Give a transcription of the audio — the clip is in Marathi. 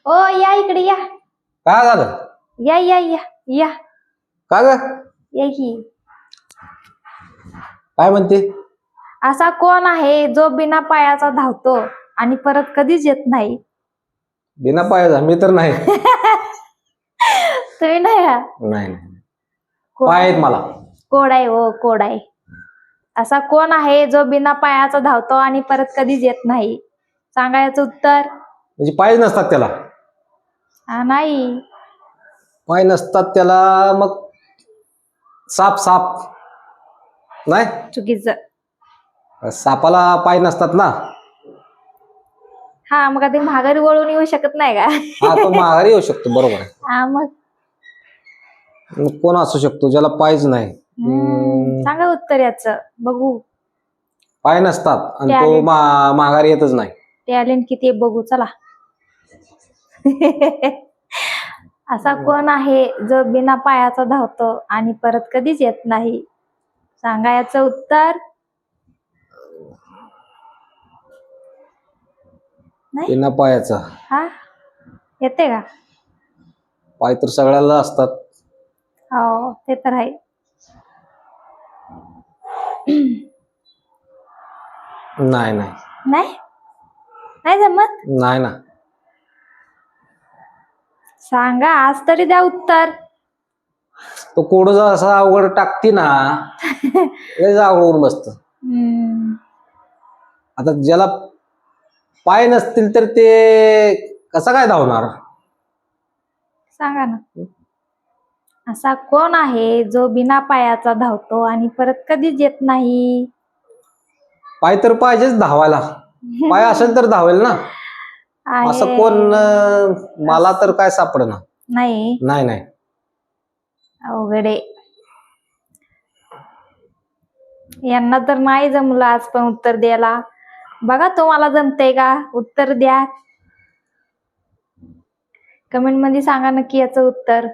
ओ या इकडे या. काय झालं? या या या या का ग? या की. काय म्हणते? असा कोण आहे जो बिना पायाचा धावतो आणि परत कधीच येत नाही? बिना पायाचा मी तर नाही. तुम्ही नाही का? नाही. पाय आहेत मला. कोड आहे हो, कोड आहे. असा कोण आहे जो बिना पायाचा धावतो आणि परत कधीच येत नाही? सांगा याचं उत्तर. म्हणजे पायच नसतात त्याला. नाही. पाय नसतात त्याला मग साप नाही. चुकीचं. सापाला पाय नसतात ना. हा मग ते माघारी वळून येऊ शकत नाही का? हा तो माघारी येऊ शकतो, बरोबर आहे. हा मग कोण असू शकतो ज्याला पायच नाही? सांगा उत्तर याचं बघू. पाय नसतात आणि तो माघारी येतच नाही. टॅलेंट किती आहे बघू चला. असा कोण आहे जो बिना पायाचा धावतो आणि परत कधीच येत नाही? सांगा याचं उत्तर. बिना पायाचा. हा येते का? पाय तर सगळ्याला असतात. हो ते तर आहे. नाही नाही जमत. नाही ना. सांगा आज तरी द्या उत्तर. तो कोड असा अवघड टाकती ना. अवघड बसत. आता ज्याला पाय नसतील तर ते कसा काय धावणार? सांगा ना. असा कोण आहे जो बिना पायाचा धावतो आणि परत कधीच येत नाही? पाय तर पाहिजेच धावायला. पाय असेल तर धावेल ना. असं कोण मला तर काय सापडणार नाही. अवघडे. यांना तर नाही जमलं आज पण उत्तर द्यायला. बघा तुम्हाला जमतंय का? उत्तर द्या. कमेंट मध्ये सांगा नक्की याचं उत्तर.